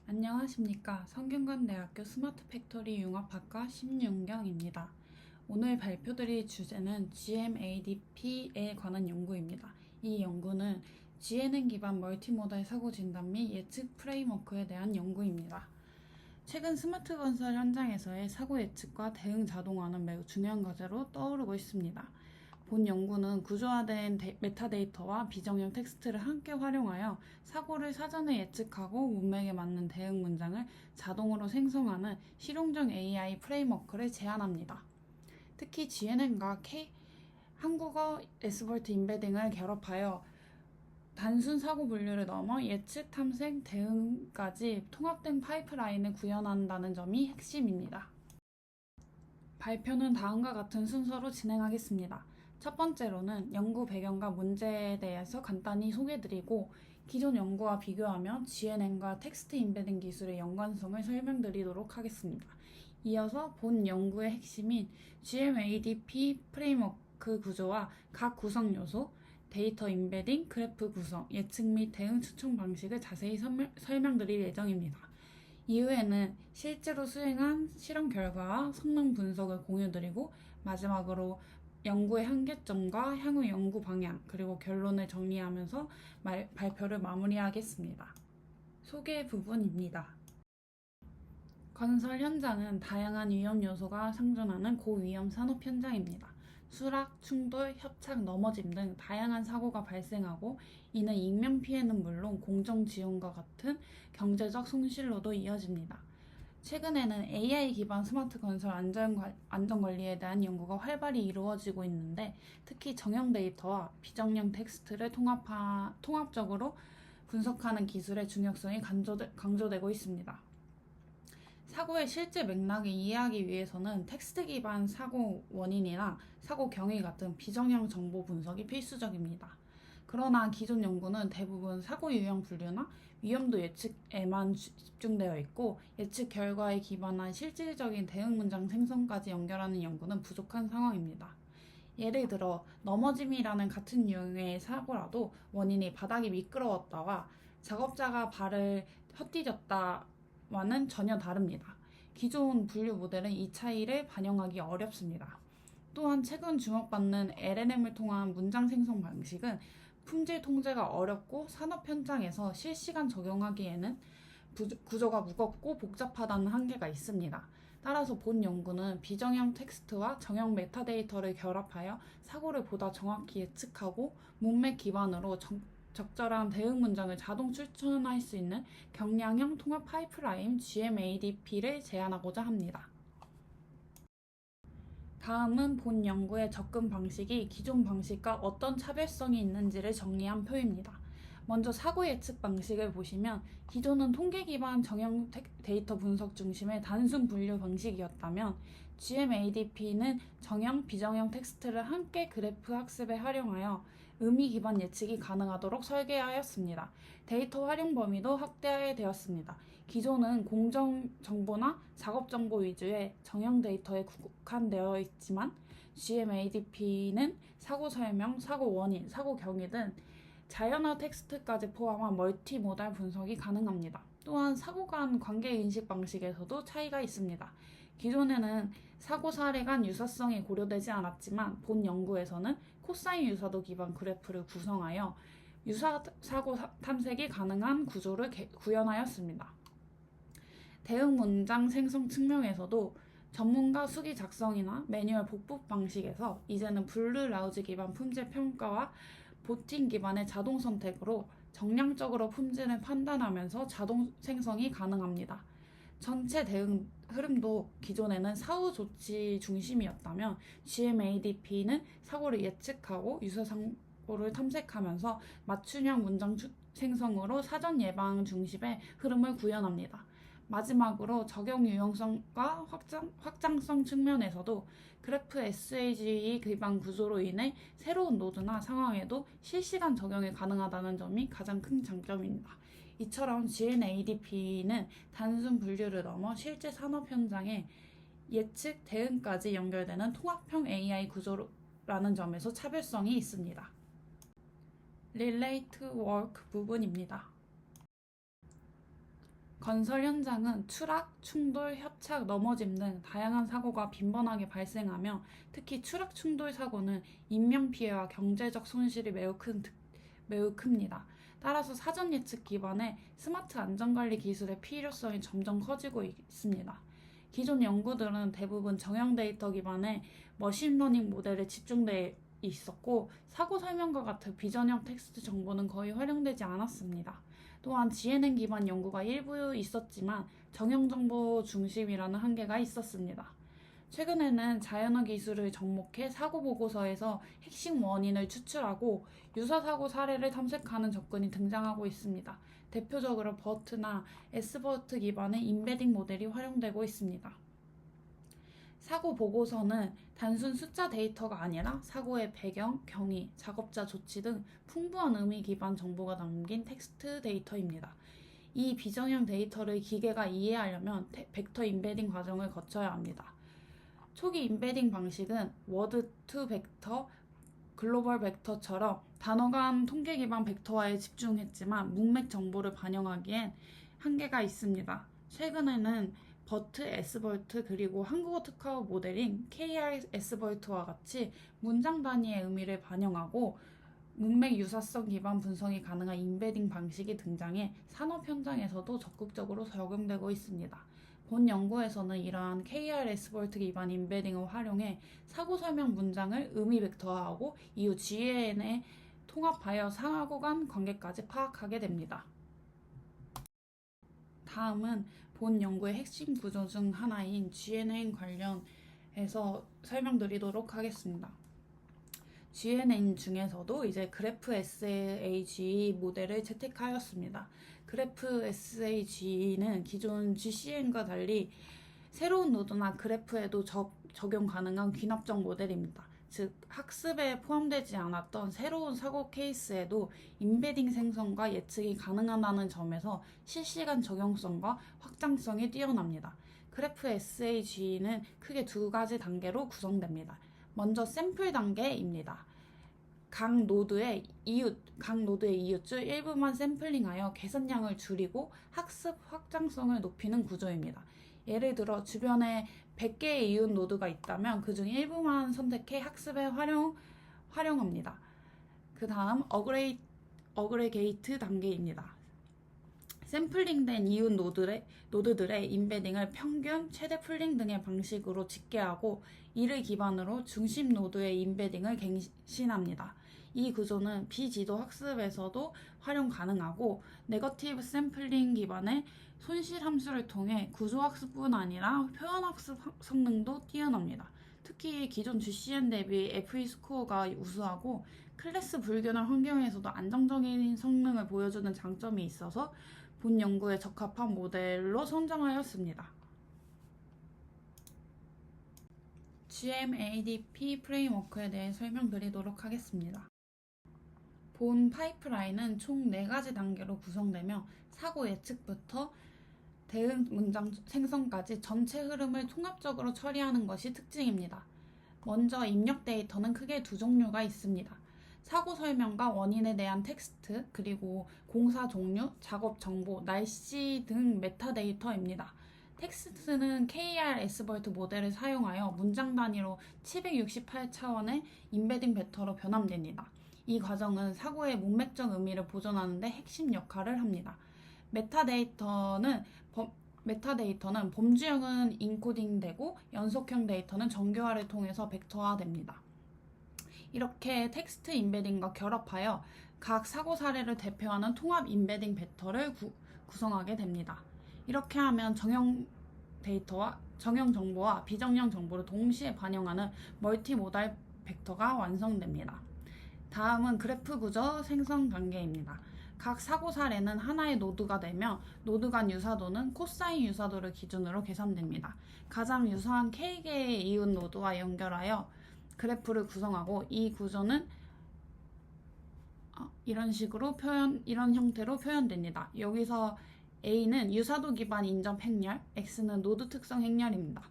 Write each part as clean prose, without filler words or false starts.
안녕하십니까. 성균관대학교 스마트팩토리 융합학과 심윤경입니다. 오늘 발표드릴 주제는 GMADP에 관한 연구입니다. 이 연구는 GNN 기반 멀티모달 사고 진단 및 예측 프레임워크에 대한 연구입니다. 최근 스마트 건설 현장에서의 사고 예측과 대응 자동화는 매우 중요한 과제로 떠오르고 있습니다. 본 연구는 구조화된 메타데이터와 비정형 텍스트를 함께 활용하여 사고를 사전에 예측하고 문맥에 맞는 대응 문장을 자동으로 생성하는 실용적 AI 프레임워크를 제안합니다. 특히 GNN과 한국어 S볼트 임베딩을 결합하여 단순 사고 분류를 넘어 예측, 탐색, 대응까지 통합된 파이프라인을 구현한다는 점이 핵심입니다. 발표는 다음과 같은 순서로 진행하겠습니다. 첫 번째로는 연구 배경과 문제에 대해서 간단히 소개드리고 기존 연구와 비교하며 GNN과 텍스트 임베딩 기술의 연관성을 설명드리도록 하겠습니다. 이어서 본 연구의 핵심인 GMADP 프레임워크 구조와 각 구성 요소, 데이터 임베딩, 그래프 구성, 예측 및 대응 추천 방식을 자세히 설명드릴 예정입니다. 이후에는 실제로 수행한 실험 결과와 성능 분석을 공유드리고 마지막으로 연구의 한계점과 향후 연구 방향 그리고 결론을 정리하면서 발표를 마무리하겠습니다. 소개 부분입니다. 건설 현장은 다양한 위험 요소가 상존하는 고위험 산업 현장입니다. 수락, 충돌, 협착, 넘어짐 등 다양한 사고가 발생하고 이는 인명피해는 물론 공정지원과 같은 경제적 손실로도 이어집니다. 최근에는 AI 기반 스마트 건설 안전관리에 대한 연구가 활발히 이루어지고 있는데 특히 정형 데이터와 비정형 텍스트를 통합적으로 분석하는 기술의 중요성이 강조되고 있습니다. 사고의 실제 맥락을 이해하기 위해서는 텍스트 기반 사고 원인이나 사고 경위 같은 비정형 정보 분석이 필수적입니다. 그러나 기존 연구는 대부분 사고 유형 분류나 위험도 예측에만 집중되어 있고 예측 결과에 기반한 실질적인 대응 문장 생성까지 연결하는 연구는 부족한 상황입니다. 예를 들어 넘어짐이라는 같은 유형의 사고라도 원인이 바닥이 미끄러웠다와 작업자가 발을 헛디뎠다와는 전혀 다릅니다. 기존 분류 모델은 이 차이를 반영하기 어렵습니다. 또한 최근 주목받는 LLM을 통한 문장 생성 방식은 품질 통제가 어렵고 산업 현장에서 실시간 적용하기에는 구조가 무겁고 복잡하다는 한계가 있습니다. 따라서 본 연구는 비정형 텍스트와 정형 메타데이터를 결합하여 사고를 보다 정확히 예측하고 문맥 기반으로 적절한 대응 문장을 자동 추천할 수 있는 경량형 통합 파이프라인 GMADP를 제안하고자 합니다. 다음은 본 연구의 접근 방식이 기존 방식과 어떤 차별성이 있는지를 정리한 표입니다. 먼저 사고 예측 방식을 보시면 기존은 통계 기반 정형 데이터 분석 중심의 단순 분류 방식이었다면 GMADP는 정형, 비정형 텍스트를 함께 그래프 학습에 활용하여 의미 기반 예측이 가능하도록 설계하였습니다. 데이터 활용 범위도 확대되었습니다. 기존은 공정 정보나 작업 정보 위주의 정형 데이터에 국한되어 있지만 GMADP는 사고 설명, 사고 원인, 사고 경위 등 자연어 텍스트까지 포함한 멀티모달 분석이 가능합니다. 또한 사고 간 관계 인식 방식에서도 차이가 있습니다. 기존에는 사고 사례 간 유사성이 고려되지 않았지만 본 연구에서는 코사인 유사도 기반 그래프를 구성하여 유사 사고 탐색이 가능한 구조를 구현하였습니다. 대응 문장 생성 측면에서도 전문가 수기 작성이나 매뉴얼 복붙 방식에서 이제는 블루 라우지 기반 품질 평가와 보팅 기반의 자동 선택으로 정량적으로 품질을 판단하면서 자동 생성이 가능합니다. 전체 대응 흐름도 기존에는 사후 조치 중심이었다면 GMADP는 사고를 예측하고 유사 사고를 탐색하면서 맞춤형 문장 생성으로 사전 예방 중심의 흐름을 구현합니다. 마지막으로 적용 유용성과 확장성 측면에서도 그래프 SAGE 기반 구조로 인해 새로운 노드나 상황에도 실시간 적용이 가능하다는 점이 가장 큰 장점입니다. 이처럼 GNADP는 단순 분류를 넘어 실제 산업 현장에 예측, 대응까지 연결되는 통합형 AI 구조라는 점에서 차별성이 있습니다. Relate Work 부분입니다. 건설 현장은 추락, 충돌, 협착, 넘어짐 등 다양한 사고가 빈번하게 발생하며 특히 추락 충돌 사고는 인명피해와 경제적 손실이 매우 큽니다. 따라서 사전 예측 기반의 스마트 안전관리 기술의 필요성이 점점 커지고 있습니다. 기존 연구들은 대부분 정형 데이터 기반의 머신러닝 모델에 집중돼 있었고 사고 설명과 같은 비전형 텍스트 정보는 거의 활용되지 않았습니다. 또한 GNN 기반 연구가 일부 있었지만 정형 정보 중심이라는 한계가 있었습니다. 최근에는 자연어 기술을 접목해 사고 보고서에서 핵심 원인을 추출하고 유사 사고 사례를 탐색하는 접근이 등장하고 있습니다. 대표적으로 버트나 S버트 기반의 인베딩 모델이 활용되고 있습니다. 사고 보고서는 단순 숫자 데이터가 아니라 사고의 배경, 경위, 작업자 조치 등 풍부한 의미 기반 정보가 담긴 텍스트 데이터입니다. 이 비정형 데이터를 기계가 이해하려면 벡터 인베딩 과정을 거쳐야 합니다. 초기 인베딩 방식은 워드 투 벡터, 글로벌 벡터처럼 단어 간 통계 기반 벡터화에 집중했지만 문맥 정보를 반영하기엔 한계가 있습니다. 최근에는 버트, S버트 그리고 한국어 특화 모델인 KR S버트와 같이 문장 단위의 의미를 반영하고 문맥 유사성 기반 분석이 가능한 인베딩 방식이 등장해 산업 현장에서도 적극적으로 적용되고 있습니다. 본 연구에서는 이러한 KR S버트 기반 인베딩을 활용해 사고 설명 문장을 의미 벡터화하고 이후 GNN에 통합하여 사고 간 관계까지 파악하게 됩니다. 다음은 본 연구의 핵심 구조 중 하나인 GNN 관련해서 설명드리도록 하겠습니다. GNN 중에서도 이제 그래프 SAG 모델을 채택하였습니다. 그래프 SAG는 기존 GCN과 달리 새로운 노드나 그래프에도 적용 가능한 귀납적 모델입니다. 즉 학습에 포함되지 않았던 새로운 사고 케이스에도 인베딩 생성과 예측이 가능하다는 점에서 실시간 적용성과 확장성이 뛰어납니다. 그래프 SAG는 크게 두 가지 단계로 구성됩니다. 먼저 샘플 단계입니다. 각 노드의 이웃 중 일부만 샘플링하여 계산량을 줄이고 학습 확장성을 높이는 구조입니다. 예를 들어 주변에 100개의 이웃 노드가 있다면 그중 일부만 선택해 학습에 활용합니다. 그 다음 어그레게이트 단계입니다. 샘플링된 이웃 노드들의 인베딩을 평균, 최대 풀링 등의 방식으로 집계하고 이를 기반으로 중심 노드의 인베딩을 갱신합니다. 이 구조는 비지도 학습에서도 활용 가능하고 네거티브 샘플링 기반의 손실 함수를 통해 구조 학습뿐 아니라 표현 학습 성능도 뛰어납니다. 특히 기존 GCN 대비 FE 스코어가 우수하고 클래스 불균형 환경에서도 안정적인 성능을 보여주는 장점이 있어서 본 연구에 적합한 모델로 선정하였습니다. GMADP 프레임워크에 대해 설명드리도록 하겠습니다. 본 파이프라인은 총 4가지 단계로 구성되며 사고 예측부터 대응 문장 생성까지 전체 흐름을 통합적으로 처리하는 것이 특징입니다. 먼저 입력 데이터는 크게 두 종류가 있습니다. 사고 설명과 원인에 대한 텍스트, 그리고 공사 종류, 작업 정보, 날씨 등 메타데이터입니다. 텍스트는 KR S버트 모델을 사용하여 문장 단위로 768차원의 인베딩 벡터로 변환됩니다. 이 과정은 사고의 문맥적 의미를 보존하는 데 핵심 역할을 합니다. 메타데이터는 범주형은 인코딩되고 연속형 데이터는 정교화를 통해서 벡터화됩니다. 이렇게 텍스트 인베딩과 결합하여 각 사고 사례를 대표하는 통합 인베딩 벡터를 구성하게 됩니다. 이렇게 하면 정형 정보와 비정형 정보를 동시에 반영하는 멀티모달 벡터가 완성됩니다. 다음은 그래프 구조 생성 단계입니다. 각 사고 사례는 하나의 노드가 되며 노드 간 유사도는 코사인 유사도를 기준으로 계산됩니다. 가장 유사한 K개의 이웃 노드와 연결하여 그래프를 구성하고 이 구조는 이런 형태로 표현됩니다. 여기서 A는 유사도 기반 인접 행렬, X는 노드 특성 행렬입니다.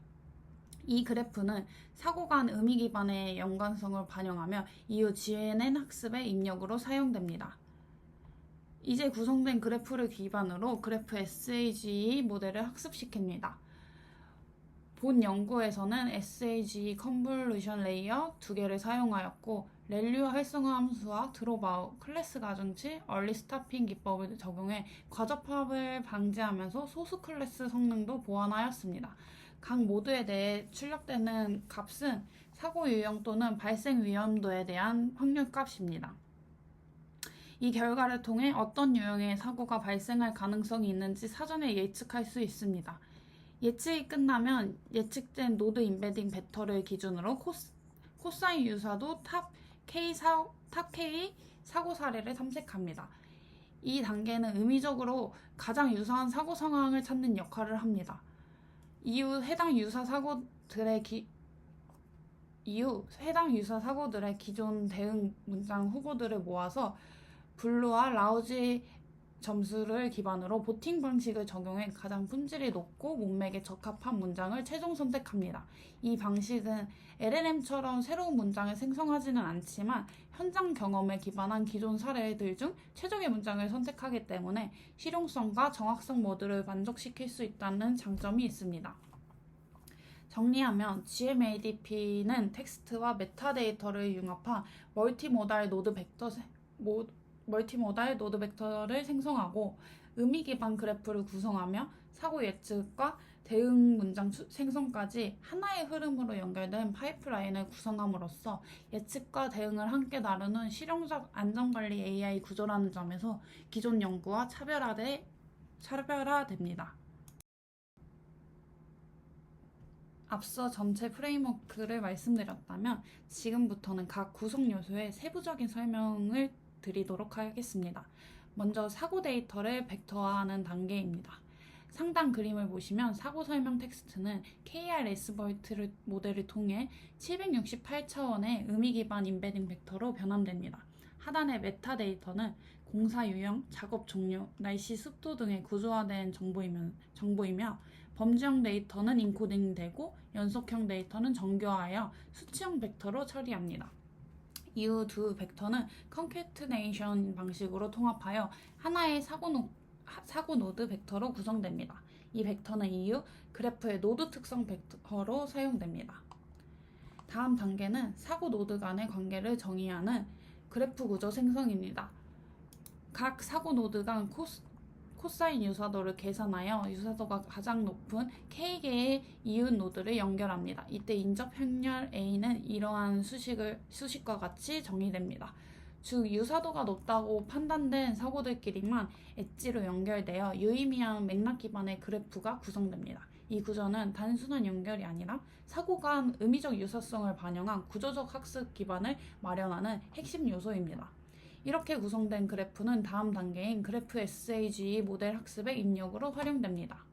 이 그래프는 사고 간 의미 기반의 연관성을 반영하며 이후 GNN 학습의 입력으로 사용됩니다. 이제 구성된 그래프를 기반으로 그래프 SAGE 모델을 학습시킵니다. 본 연구에서는 SAGE 컨볼루션 레이어 2개를 사용하였고 렐류 활성화 함수와 드롭아웃, 클래스 가중치, 얼리 스타핑 기법을 적용해 과접합을 방지하면서 소수 클래스 성능도 보완하였습니다. 각 모드에 대해 출력되는 값은 사고 유형 또는 발생 위험도에 대한 확률 값입니다. 이 결과를 통해 어떤 유형의 사고가 발생할 가능성이 있는지 사전에 예측할 수 있습니다. 예측이 끝나면 예측된 노드 임베딩 벡터를 기준으로 코사인 유사도 탑 K 사고 사례를 탐색합니다. 이 단계는 의미적으로 가장 유사한 사고 상황을 찾는 역할을 합니다. 이후 해당 유사 사고들의 기존 대응 문장 후보들을 모아서 블루와 라우지 점수를 기반으로 보팅 방식을 적용해 가장 품질이 높고 문맥에 적합한 문장을 최종 선택합니다. 이 방식은 LLM처럼 새로운 문장을 생성하지는 않지만 현장 경험에 기반한 기존 사례들 중 최적의 문장을 선택하기 때문에 실용성과 정확성 모두를 만족시킬 수 있다는 장점이 있습니다. 정리하면 GMADP는 텍스트와 메타데이터를 융합한 멀티모달 노드 벡터를 생성하고 의미 기반 그래프를 구성하며 사고 예측과 대응 문장 생성까지 하나의 흐름으로 연결된 파이프라인을 구성함으로써 예측과 대응을 함께 다루는 실용적 안전관리 AI 구조라는 점에서 기존 연구와 차별화됩니다. 앞서 전체 프레임워크를 말씀드렸다면 지금부터는 각 구성 요소의 세부적인 설명을 드리도록 하겠습니다. 먼저 사고 데이터를 벡터화하는 단계입니다. 상단 그림을 보시면 사고 설명 텍스트는 KR-SBERT 모델을 통해 768차원의 의미 기반 임베딩 벡터로 변환됩니다. 하단의 메타데이터는 공사 유형, 작업 종류, 날씨, 습도 등의 구조화된 정보이며 범주형 데이터는 인코딩되고 연속형 데이터는 정교화하여 수치형 벡터로 처리합니다. 이후 두 벡터는 컨캐트네이션 방식으로 통합하여 하나의 사고 노드 벡터로 구성됩니다. 이 벡터는 이후 그래프의 노드 특성 벡터로 사용됩니다. 다음 단계는 사고 노드 간의 관계를 정의하는 그래프 구조 생성입니다. 각 사고 노드 간 코사인 유사도를 계산하여 유사도가 가장 높은 K개의 이웃 노드를 연결합니다. 이때 인접 행렬 A는 이러한 수식과 같이 정의됩니다. 즉 유사도가 높다고 판단된 사고들끼리만 엣지로 연결되어 유의미한 맥락 기반의 그래프가 구성됩니다. 이 구조는 단순한 연결이 아니라 사고 간 의미적 유사성을 반영한 구조적 학습 기반을 마련하는 핵심 요소입니다. 이렇게 구성된 그래프는 다음 단계인 그래프 SAGE 모델 학습의 입력으로 활용됩니다.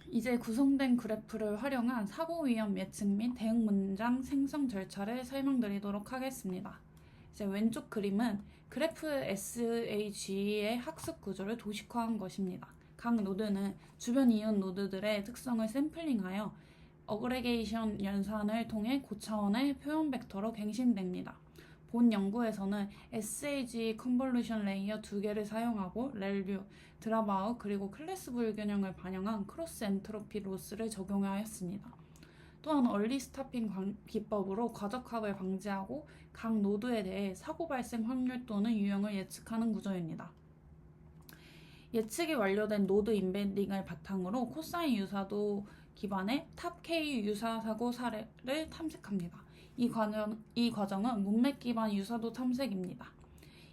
이제 구성된 그래프를 활용한 사고 위험 예측 및 대응 문장 생성 절차를 설명드리도록 하겠습니다. 이제 왼쪽 그림은 그래프 SAGE의 학습 구조를 도식화한 것입니다. 각 노드는 주변 이웃 노드들의 특성을 샘플링하여 어그레게이션 연산을 통해 고차원의 표현 벡터로 갱신됩니다. 본 연구에서는 SAG 컨볼루션 레이어 2개를 사용하고 렐류, 드랍아웃 그리고 클래스 불균형을 반영한 크로스 엔트로피 로스를 적용하였습니다. 또한 얼리 스타핑 기법으로 과적합을 방지하고 각 노드에 대해 사고 발생 확률 또는 유형을 예측하는 구조입니다. 예측이 완료된 노드 임베딩을 바탕으로 코사인 유사도 기반의 탑 K 유사 사고 사례를 탐색합니다. 이 과정은 문맥 기반 유사도 탐색입니다.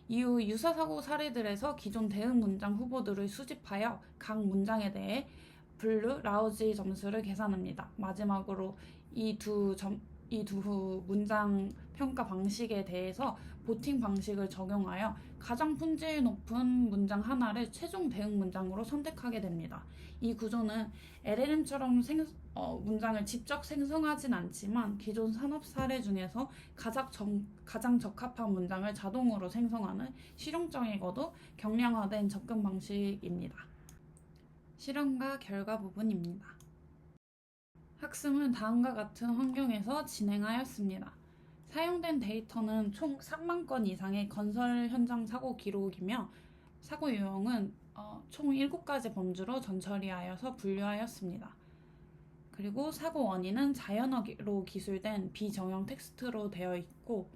이후 유사 사고 사례들에서 기존 대응 문장 후보들을 수집하여 각 문장에 대해 블루, 라우지 점수를 계산합니다. 마지막으로 이 두 문장 평가 방식에 대해서 보팅 방식을 적용하여 가장 품질 높은 문장 하나를 최종 대응 문장으로 선택하게 됩니다. 이 구조는 LLM처럼 문장을 직접 생성하진 않지만 기존 산업 사례 중에서 가장 적합한 문장을 자동으로 생성하는 실용적이고도 경량화된 접근 방식입니다. 실험과 결과 부분입니다. 학습은 다음과 같은 환경에서 진행하였습니다. 사용된 데이터는 총 3만 건 이상의 건설 현장 사고 기록이며 사고 유형은 총 7가지 범주로 전처리하여서 분류하였습니다. 그리고 사고 원인은 자연어로 기술된 비정형 텍스트로 되어 있고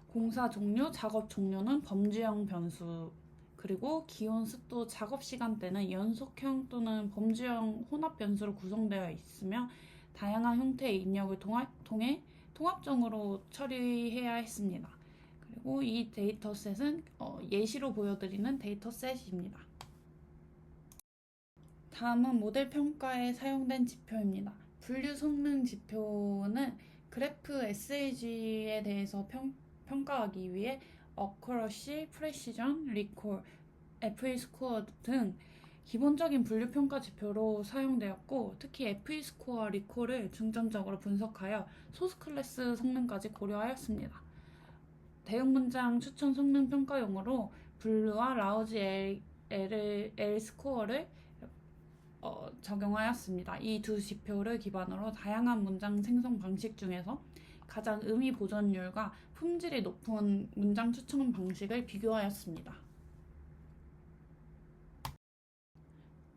공사 종류, 작업 종류는 범주형 변수, 그리고 기온, 습도, 작업 시간대는 연속형 또는 범주형 혼합 변수로 구성되어 있으며 다양한 형태의 입력을 통해 통합적으로 처리해야 했습니다. 그리고 이 데이터셋은 예시로 보여드리는 데이터셋입니다. 다음은 모델 평가에 사용된 지표입니다. 분류 성능 지표는 그래프 SAG에 대해서 평가하기 위해 어쿠러시, 프레시전, 리콜, FE 스코어 등 기본적인 분류 평가 지표로 사용되었고 특히 FE 스코어와 리콜을 중점적으로 분석하여 소스 클래스 성능까지 고려하였습니다. 대응 문장 추천 성능 평가용으로 블루와 라우지 L 스코어를 적용하였습니다. 이 두 지표를 기반으로 다양한 문장 생성 방식 중에서 가장 의미 보존율과 품질이 높은 문장 추천 방식을 비교하였습니다.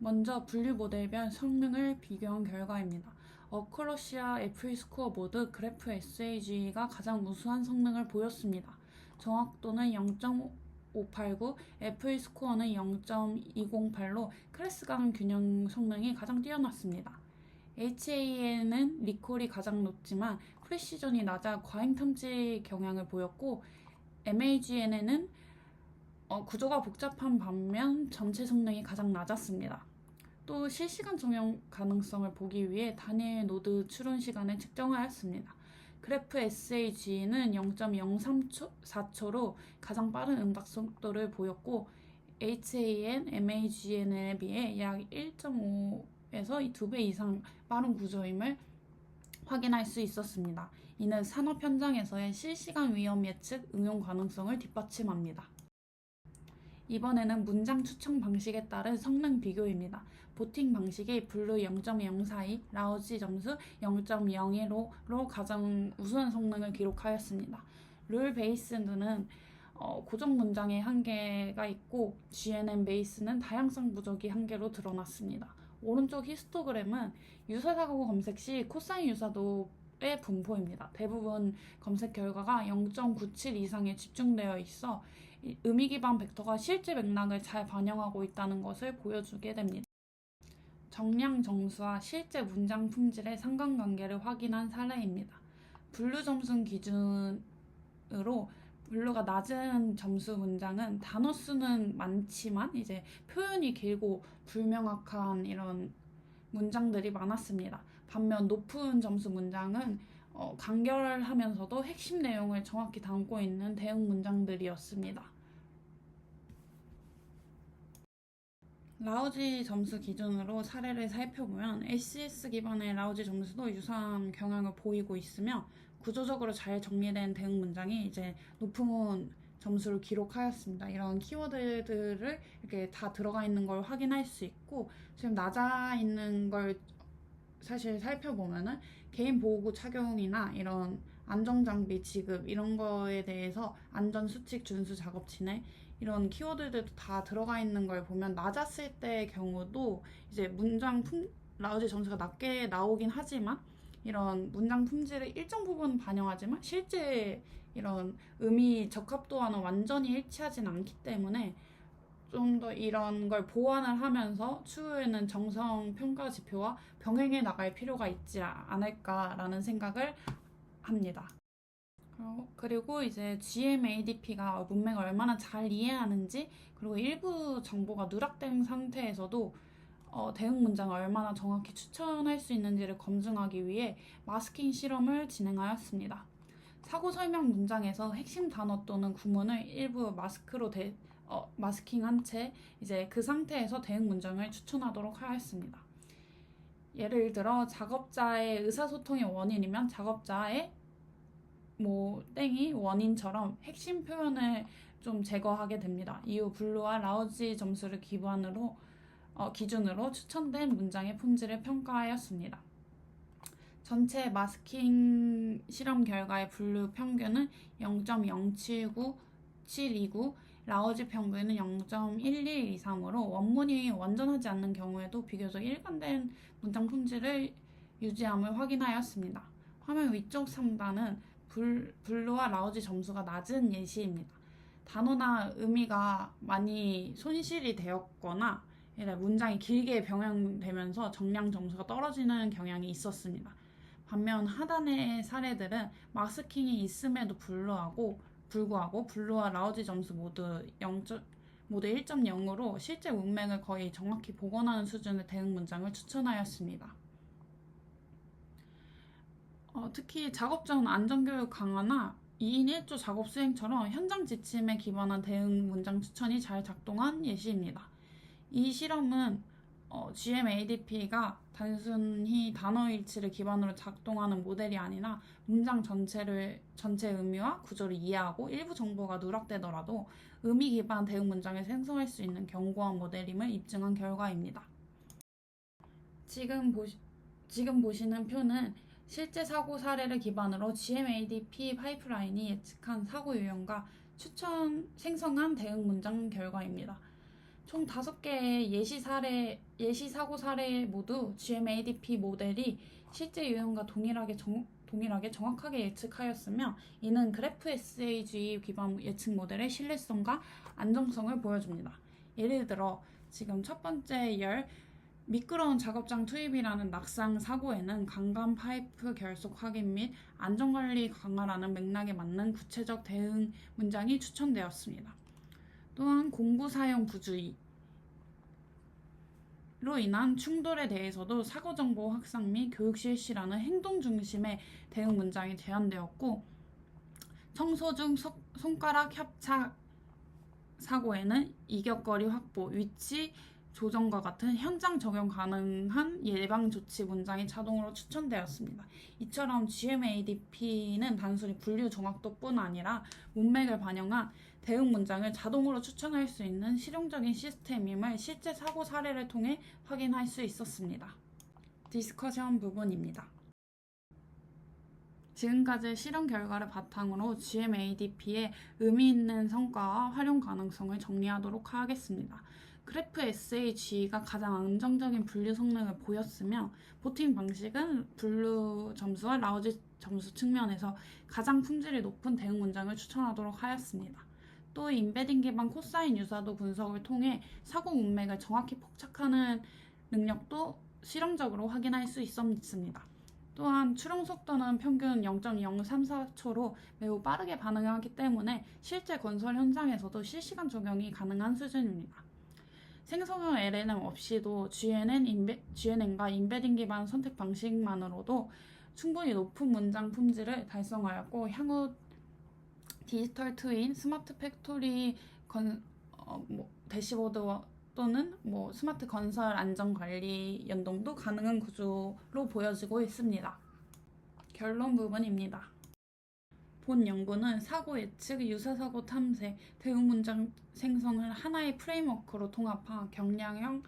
먼저 분류 모델별 성능을 비교한 결과입니다. 어쿠러시와 FE 스코어 모두 그래프 SAG가 가장 우수한 성능을 보였습니다. 정확도는 0.589, FE 스코어는 0.208로 클래스 간 균형 성능이 가장 뛰어났습니다. HAN은 리콜이 가장 높지만 프리시전이 낮아 과잉 탐지 경향을 보였고 MAGN에는 구조가 복잡한 반면 전체 성능이 가장 낮았습니다. 또 실시간 적용 가능성을 보기 위해 단일 노드 추론 시간을 측정하였습니다. 그래프 SAG는 0.034초로 가장 빠른 응답 속도를 보였고 HAN, MAGN에 비해 약 1.5에서 2배 이상 빠른 구조임을 확인할 수 있었습니다. 이는 산업 현장에서의 실시간 위험 예측 응용 가능성을 뒷받침합니다. 이번에는 문장 추천 방식에 따른 성능 비교입니다. 보팅 방식이 블루 0.042, 라우지 점수 0.01로 가장 우수한 성능을 기록하였습니다. 룰 베이스는 고정 문장의 한계가 있고 GNN 베이스는 다양성 부족이 한계로 드러났습니다. 오른쪽 히스토그램은 유사사고 검색 시 코사인 유사도의 분포입니다. 대부분 검색 결과가 0.97 이상에 집중되어 있어 의미 기반 벡터가 실제 맥락을 잘 반영하고 있다는 것을 보여주게 됩니다. 정량 점수와 실제 문장 품질의 상관관계를 확인한 사례입니다. 블루 점수 기준으로 블루가 낮은 점수 문장은 단어 수는 많지만 이제 표현이 길고 불명확한 이런 문장들이 많았습니다. 반면 높은 점수 문장은 간결하면서도 핵심 내용을 정확히 담고 있는 대응 문장들이었습니다. 라우지 점수 기준으로 사례를 살펴보면 LCS 기반의 라우지 점수도 유사한 경향을 보이고 있으며 구조적으로 잘 정리된 대응 문장이 이제 높은 점수를 기록하였습니다. 이런 키워드들을 이렇게 다 들어가 있는 걸 확인할 수 있고 지금 낮아 있는 걸 사실 살펴보면은 개인 보호구 착용이나 이런 안전장비 지급 이런 거에 대해서 안전수칙 준수 작업 진행 이런 키워드들도 다 들어가 있는 걸 보면 낮았을 때의 경우도 이제 라우지 점수가 낮게 나오긴 하지만 이런 문장 품질을 일정 부분 반영하지만 실제 이런 의미 적합도와는 완전히 일치하진 않기 때문에 좀 더 이런 걸 보완을 하면서 추후에는 정성 평가 지표와 병행해 나갈 필요가 있지 않을까라는 생각을 합니다. 그리고 이제 GMADP가 문맥을 얼마나 잘 이해하는지 그리고 일부 정보가 누락된 상태에서도 대응 문장을 얼마나 정확히 추천할 수 있는지를 검증하기 위해 마스킹 실험을 진행하였습니다. 사고 설명 문장에서 핵심 단어 또는 구문을 일부 마스킹한 채 이제 그 상태에서 대응 문장을 추천하도록 하였습니다. 예를 들어 작업자의 의사소통이 원인이면 작업자의 땡이 원인처럼 핵심 표현을 좀 제거하게 됩니다. 이후 블루와 라우지 점수를 기준으로 추천된 문장의 품질을 평가하였습니다. 전체 마스킹 실험 결과의 분류 평균은 0.079729, 라우지 평균은 0.1123으로 원문이 완전하지 않는 경우에도 비교적 일관된 문장 품질을 유지함을 확인하였습니다. 화면 위쪽 상단은 블루와 라우지 점수가 낮은 예시입니다. 단어나 의미가 많이 손실이 되었거나 문장이 길게 변형되면서 정량 점수가 떨어지는 경향이 있었습니다. 반면 하단의 사례들은 마스킹이 있음에도 불구하고 블루와 라우지 점수 모두 1.0으로 실제 문맥을 거의 정확히 복원하는 수준의 대응 문장을 추천하였습니다. 특히 작업 전 안전교육 강화나 2인 1조 작업 수행처럼 현장 지침에 기반한 대응 문장 추천이 잘 작동한 예시입니다. 이 실험은 GMADP가 단순히 단어 일치를 기반으로 작동하는 모델이 아니라 문장 전체 의미와 구조를 이해하고 일부 정보가 누락되더라도 의미 기반 대응 문장을 생성할 수 있는 견고한 모델임을 입증한 결과입니다. 지금 보시는 표는 실제 사고 사례를 기반으로 GMADP 파이프라인이 예측한 사고 유형과 생성한 대응 문장 결과입니다. 총 5개의 예시 사고 사례 모두 GMADP 모델이 실제 유형과 동일하게 정확하게 예측하였으며, 이는 그래프 SAG 기반 예측 모델의 신뢰성과 안정성을 보여줍니다. 예를 들어 지금 첫 번째 미끄러운 작업장 투입이라는 낙상 사고에는 강간 파이프 결속 확인 및 안전관리 강화라는 맥락에 맞는 구체적 대응 문장이 추천되었습니다. 또한 공구 사용 부주의로 인한 충돌에 대해서도 사고 정보 확산 및 교육 실시라는 행동 중심의 대응 문장이 제안되었고, 청소 중 손가락 협착 사고에는 이격거리 확보, 위치 조정과 같은 현장 적용 가능한 예방 조치 문장이 자동으로 추천되었습니다. 이처럼 GMADP는 단순히 분류 정확도뿐 아니라 문맥을 반영한 대응 문장을 자동으로 추천할 수 있는 실용적인 시스템임을 실제 사고 사례를 통해 확인할 수 있었습니다. 디스커션 부분입니다. 지금까지 실험 결과를 바탕으로 GMADP의 의미 있는 성과와 활용 가능성을 정리하도록 하겠습니다. 그래프 SAG가 가장 안정적인 분류 성능을 보였으며, 보팅 방식은 분류 점수와 라우지 점수 측면에서 가장 품질이 높은 대응 문장을 추천하도록 하였습니다. 또 인베딩 기반 코사인 유사도 분석을 통해 사고 문맥을 정확히 포착하는 능력도 실험적으로 확인할 수 있었습니다. 또한 추론 속도는 평균 0.034초로 매우 빠르게 반응하기 때문에 실제 건설 현장에서도 실시간 적용이 가능한 수준입니다. 생성형 LLM 없이도 GNN과 인베딩 기반 선택 방식만으로도 충분히 높은 문장 품질을 달성하였고, 향후 디지털 트윈, 스마트 팩토리 대시보드 또는 스마트 건설 안전 관리 연동도 가능한 구조로 보여지고 있습니다. 결론 부분입니다. 본 연구는 사고 예측, 유사사고 탐색, 대응 문장 생성을 하나의 프레임워크로 통합한 경량형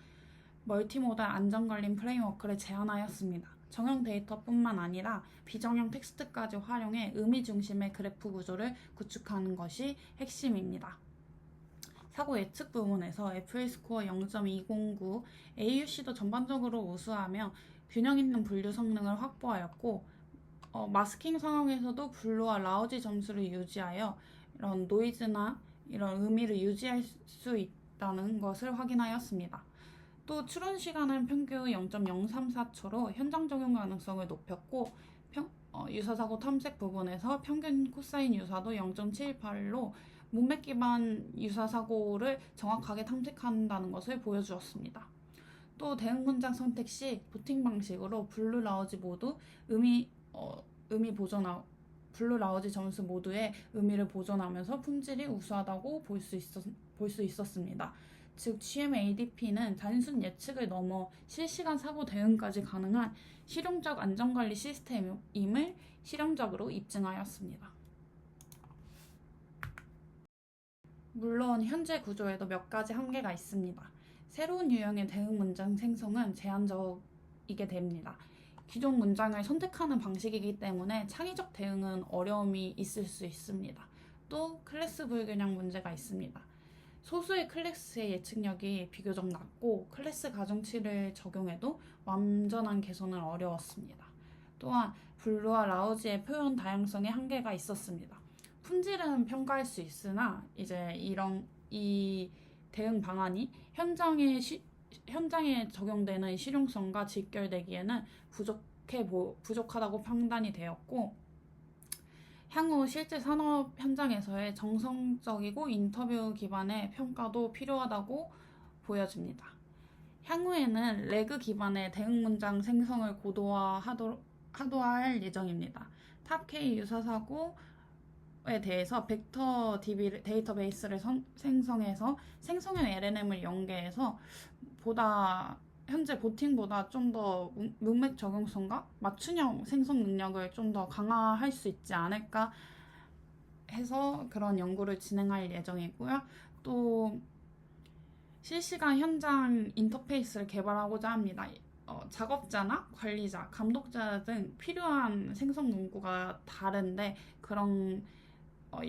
멀티모달 안전관리 프레임워크를 제안하였습니다. 정형 데이터뿐만 아니라 비정형 텍스트까지 활용해 의미 중심의 그래프 구조를 구축하는 것이 핵심입니다. 사고 예측 부분에서 FA 스코어 0.209, AUC도 전반적으로 우수하며 균형 있는 분류 성능을 확보하였고, 마스킹 상황에서도 블루와 라우지 점수를 유지하여 이런 노이즈나 이런 의미를 유지할 수 있다는 것을 확인하였습니다. 또 추론 시간은 평균 0.034초로 현장 적용 가능성을 높였고, 유사사고 탐색 부분에서 평균 코사인 유사도 0.78로 문맥 기반 유사사고를 정확하게 탐색한다는 것을 보여주었습니다. 또 대응 문장 선택 시 보팅 방식으로 블루 라우지 모두 블루 라우지 점수 모두의 의미를 보존하면서 품질이 우수하다고 볼 수 있었습니다. 즉 GMADP는 단순 예측을 넘어 실시간 사고 대응까지 가능한 실용적 안전관리 시스템임을 실험적으로 입증하였습니다. 물론 현재 구조에도 몇 가지 한계가 있습니다. 새로운 유형의 대응 문장 생성은 제한적이게 됩니다. 기존 문장을 선택하는 방식이기 때문에 창의적 대응은 어려움이 있을 수 있습니다. 또 클래스 불균형 문제가 있습니다. 소수의 클래스의 예측력이 비교적 낮고 클래스 가중치를 적용해도 완전한 개선은 어려웠습니다. 또한 블루와 라우지의 표현 다양성에 한계가 있었습니다. 품질은 평가할 수 있으나 이제 이 대응 방안이 현장에 적용되는 실용성과 직결되기에는 부족하다고 판단이 되었고, 향후 실제 산업 현장에서의 정성적이고 인터뷰 기반의 평가도 필요하다고 보여집니다. 향후에는 레그 기반의 대응 문장 생성을 고도화할 예정입니다. 탑K 유사사고에 대해서 벡터 DB 데이터베이스를 생성해서 생성형 LLM을 연계해서 현재 보팅보다 좀 더 문맥 적용성과 맞춤형 생성 능력을 좀 더 강화할 수 있지 않을까 해서 그런 연구를 진행할 예정이고요. 또 실시간 현장 인터페이스를 개발하고자 합니다. 작업자나 관리자, 감독자 등 필요한 생성 문구가 다른데 그런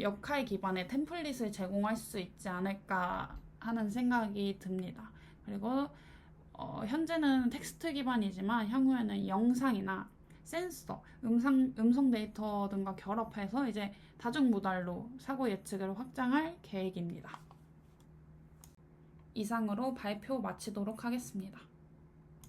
역할 기반의 템플릿을 제공할 수 있지 않을까 하는 생각이 듭니다. 그리고 현재는 텍스트 기반이지만 향후에는 영상이나 센서, 음성 데이터 등과 결합해서 이제 다중 모달로 사고 예측을 확장할 계획입니다. 이상으로 발표 마치도록 하겠습니다.